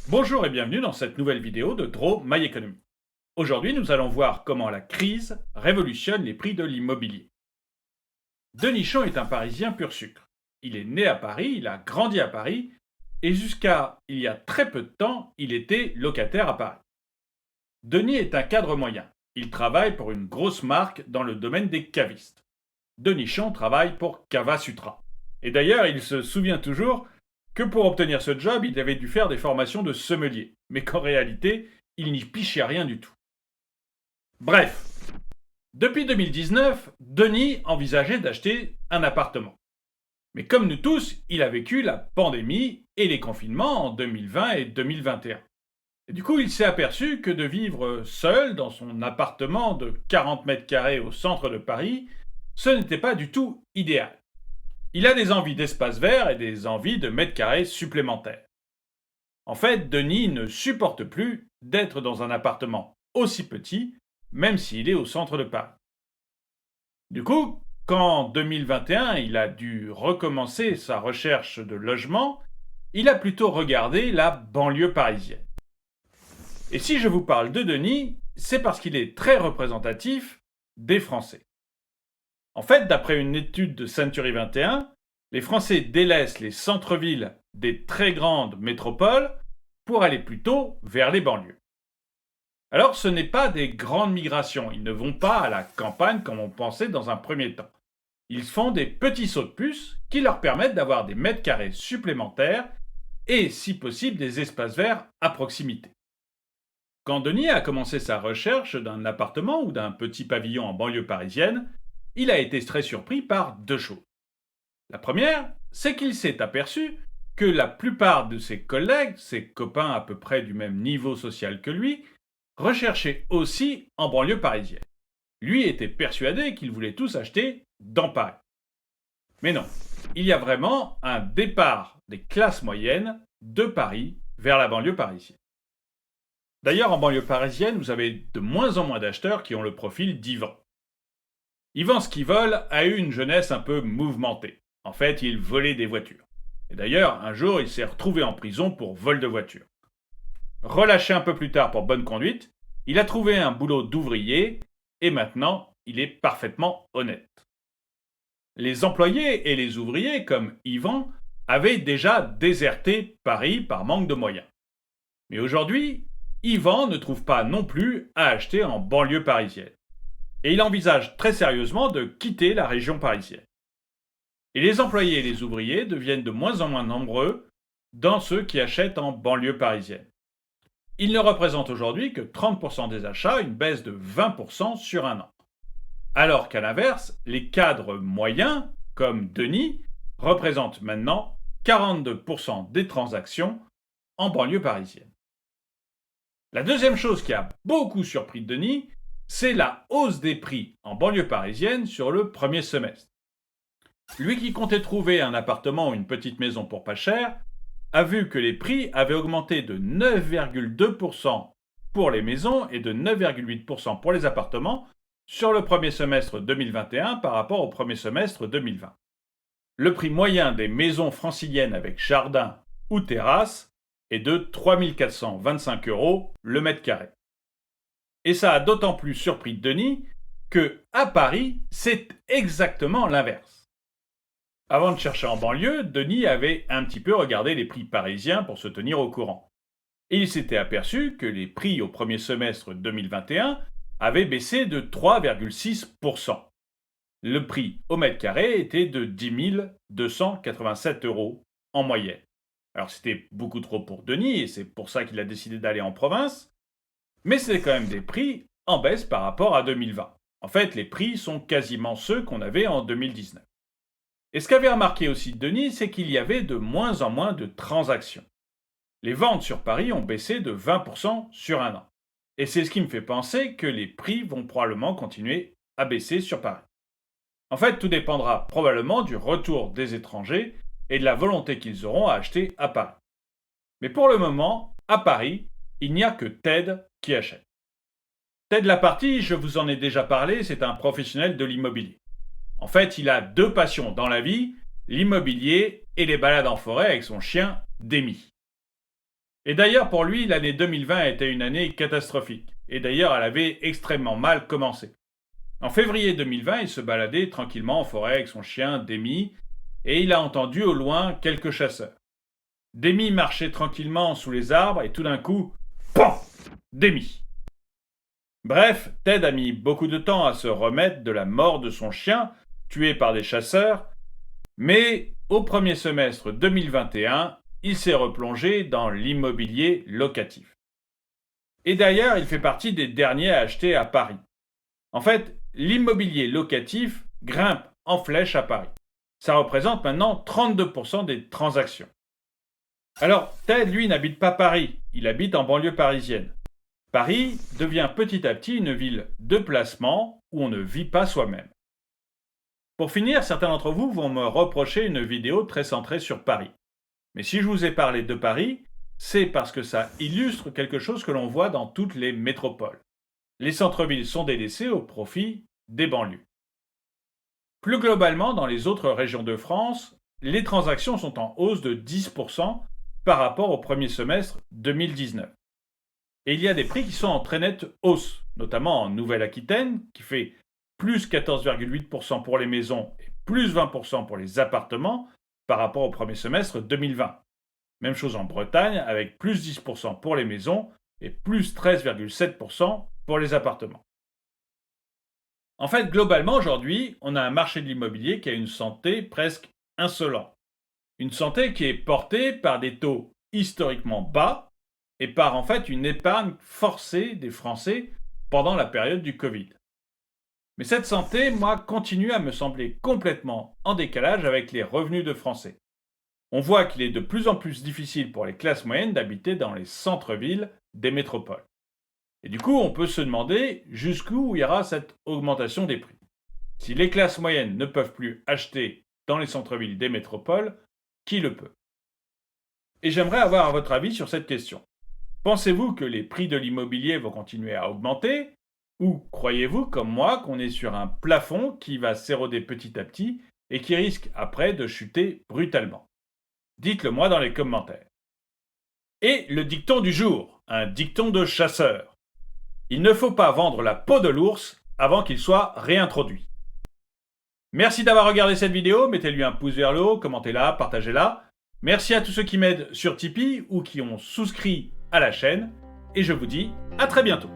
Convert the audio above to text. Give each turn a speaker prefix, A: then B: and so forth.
A: Bonjour et bienvenue dans cette nouvelle vidéo de Draw My Economy. Aujourd'hui, nous allons voir comment la crise révolutionne les prix de l'immobilier. Denis Nichon est un Parisien pur sucre. Il est né à Paris, il a grandi à Paris, et jusqu'à il y a très peu de temps, il était locataire à Paris. Denis est un cadre moyen. Il travaille pour une grosse marque dans le domaine des cavistes. Denis Nichon travaille pour Cava Sutra. Et d'ailleurs, il se souvient toujours que pour obtenir ce job, il avait dû faire des formations de sommelier, mais qu'en réalité, il n'y pichait rien du tout. Bref, depuis 2019, Denis envisageait d'acheter un appartement. Mais comme nous tous, il a vécu la pandémie et les confinements en 2020 et 2021. Et du coup, il s'est aperçu que de vivre seul dans son appartement de 40 mètres carrés au centre de Paris, ce n'était pas du tout idéal. Il a des envies d'espace vert et des envies de mètres carrés supplémentaires. En fait, Denis ne supporte plus d'être dans un appartement aussi petit, même s'il est au centre de Paris. Du coup, quand en 2021 il a dû recommencer sa recherche de logement, il a plutôt regardé la banlieue parisienne. Et si je vous parle de Denis, c'est parce qu'il est très représentatif des Français. En fait, d'après une étude de Century 21, les Français délaissent les centres-villes des très grandes métropoles pour aller plutôt vers les banlieues. Alors ce n'est pas des grandes migrations, ils ne vont pas à la campagne comme on pensait dans un premier temps. Ils font des petits sauts de puce qui leur permettent d'avoir des mètres carrés supplémentaires et, si possible, des espaces verts à proximité. Quand Denis a commencé sa recherche d'un appartement ou d'un petit pavillon en banlieue parisienne, il a été très surpris par deux choses. La première, c'est qu'il s'est aperçu que la plupart de ses collègues, ses copains à peu près du même niveau social que lui, recherchaient aussi en banlieue parisienne. Lui était persuadé qu'ils voulaient tous acheter dans Paris. Mais non, il y a vraiment un départ des classes moyennes de Paris vers la banlieue parisienne. D'ailleurs, en banlieue parisienne, vous avez de moins en moins d'acheteurs qui ont le profil d'Yvan. Yvan Skivol a eu une jeunesse un peu mouvementée. En fait, il volait des voitures. Et d'ailleurs, un jour, il s'est retrouvé en prison pour vol de voiture. Relâché un peu plus tard pour bonne conduite, il a trouvé un boulot d'ouvrier et maintenant, il est parfaitement honnête. Les employés et les ouvriers, comme Yvan, avaient déjà déserté Paris par manque de moyens. Mais aujourd'hui, Yvan ne trouve pas non plus à acheter en banlieue parisienne. Et il envisage très sérieusement de quitter la région parisienne. Et les employés et les ouvriers deviennent de moins en moins nombreux dans ceux qui achètent en banlieue parisienne. Ils ne représentent aujourd'hui que 30% des achats, une baisse de 20% sur un an. Alors qu'à l'inverse, les cadres moyens, comme Denis, représentent maintenant 42% des transactions en banlieue parisienne. La deuxième chose qui a beaucoup surpris Denis, c'est la hausse des prix en banlieue parisienne sur le premier semestre. Lui qui comptait trouver un appartement ou une petite maison pour pas cher, a vu que les prix avaient augmenté de 9,2% pour les maisons et de 9,8% pour les appartements sur le premier semestre 2021 par rapport au premier semestre 2020. Le prix moyen des maisons franciliennes avec jardin ou terrasse est de 3 425 € le mètre carré. Et ça a d'autant plus surpris Denis que, à Paris, c'est exactement l'inverse. Avant de chercher en banlieue, Denis avait un petit peu regardé les prix parisiens pour se tenir au courant. Et il s'était aperçu que les prix au premier semestre 2021 avaient baissé de 3,6%. Le prix au mètre carré était de 10 287 € en moyenne. Alors c'était beaucoup trop pour Denis et c'est pour ça qu'il a décidé d'aller en province, mais c'est quand même des prix en baisse par rapport à 2020. En fait, les prix sont quasiment ceux qu'on avait en 2019. Et ce qu'avait remarqué aussi Denis, c'est qu'il y avait de moins en moins de transactions. Les ventes sur Paris ont baissé de 20% sur un an. Et c'est ce qui me fait penser que les prix vont probablement continuer à baisser sur Paris. En fait, tout dépendra probablement du retour des étrangers et de la volonté qu'ils auront à acheter à Paris. Mais pour le moment, à Paris, il n'y a que Ted qui achète. Ted Lapartie, je vous en ai déjà parlé, c'est un professionnel de l'immobilier. En fait, il a deux passions dans la vie, l'immobilier et les balades en forêt avec son chien Demi. Et d'ailleurs, pour lui, l'année 2020 était une année catastrophique. Et d'ailleurs, elle avait extrêmement mal commencé. En février 2020, il se baladait tranquillement en forêt avec son chien Demi, et il a entendu au loin quelques chasseurs. Demi marchait tranquillement sous les arbres, et tout d'un coup, PAM Demi. Bref, Ted a mis beaucoup de temps à se remettre de la mort de son chien, tué par des chasseurs, mais au premier semestre 2021, il s'est replongé dans l'immobilier locatif. Et d'ailleurs, il fait partie des derniers à acheter à Paris. En fait, l'immobilier locatif grimpe en flèche à Paris. Ça représente maintenant 32% des transactions. Alors, Ted, lui, n'habite pas Paris, il habite en banlieue parisienne. Paris devient petit à petit une ville de placement où on ne vit pas soi-même. Pour finir, certains d'entre vous vont me reprocher une vidéo très centrée sur Paris. Mais si je vous ai parlé de Paris, c'est parce que ça illustre quelque chose que l'on voit dans toutes les métropoles. Les centres-villes sont délaissés au profit des banlieues. Plus globalement, dans les autres régions de France, les transactions sont en hausse de 10% par rapport au premier semestre 2019. Et il y a des prix qui sont en très nette hausse, notamment en Nouvelle-Aquitaine, qui fait plus 14,8% pour les maisons et plus 20% pour les appartements par rapport au premier semestre 2020. Même chose en Bretagne, avec plus 10% pour les maisons et plus 13,7% pour les appartements. En fait, globalement, aujourd'hui, on a un marché de l'immobilier qui a une santé presque insolente. Une santé qui est portée par des taux historiquement bas et par en fait une épargne forcée des Français pendant la période du Covid. Mais cette santé, moi, continue à me sembler complètement en décalage avec les revenus de Français. On voit qu'il est de plus en plus difficile pour les classes moyennes d'habiter dans les centres-villes des métropoles. Et du coup, on peut se demander jusqu'où ira cette augmentation des prix. Si les classes moyennes ne peuvent plus acheter dans les centres-villes des métropoles, qui le peut? Et j'aimerais avoir votre avis sur cette question. Pensez-vous que les prix de l'immobilier vont continuer à augmenter? Ou croyez-vous, comme moi, qu'on est sur un plafond qui va s'éroder petit à petit et qui risque après de chuter brutalement? Dites-le moi dans les commentaires. Et le dicton du jour, un dicton de chasseur. Il ne faut pas vendre la peau de l'ours avant qu'il soit réintroduit. Merci d'avoir regardé cette vidéo, mettez-lui un pouce vers le haut, commentez-la, partagez-la. Merci à tous ceux qui m'aident sur Tipeee ou qui ont souscrit à la chaîne, et je vous dis à très bientôt.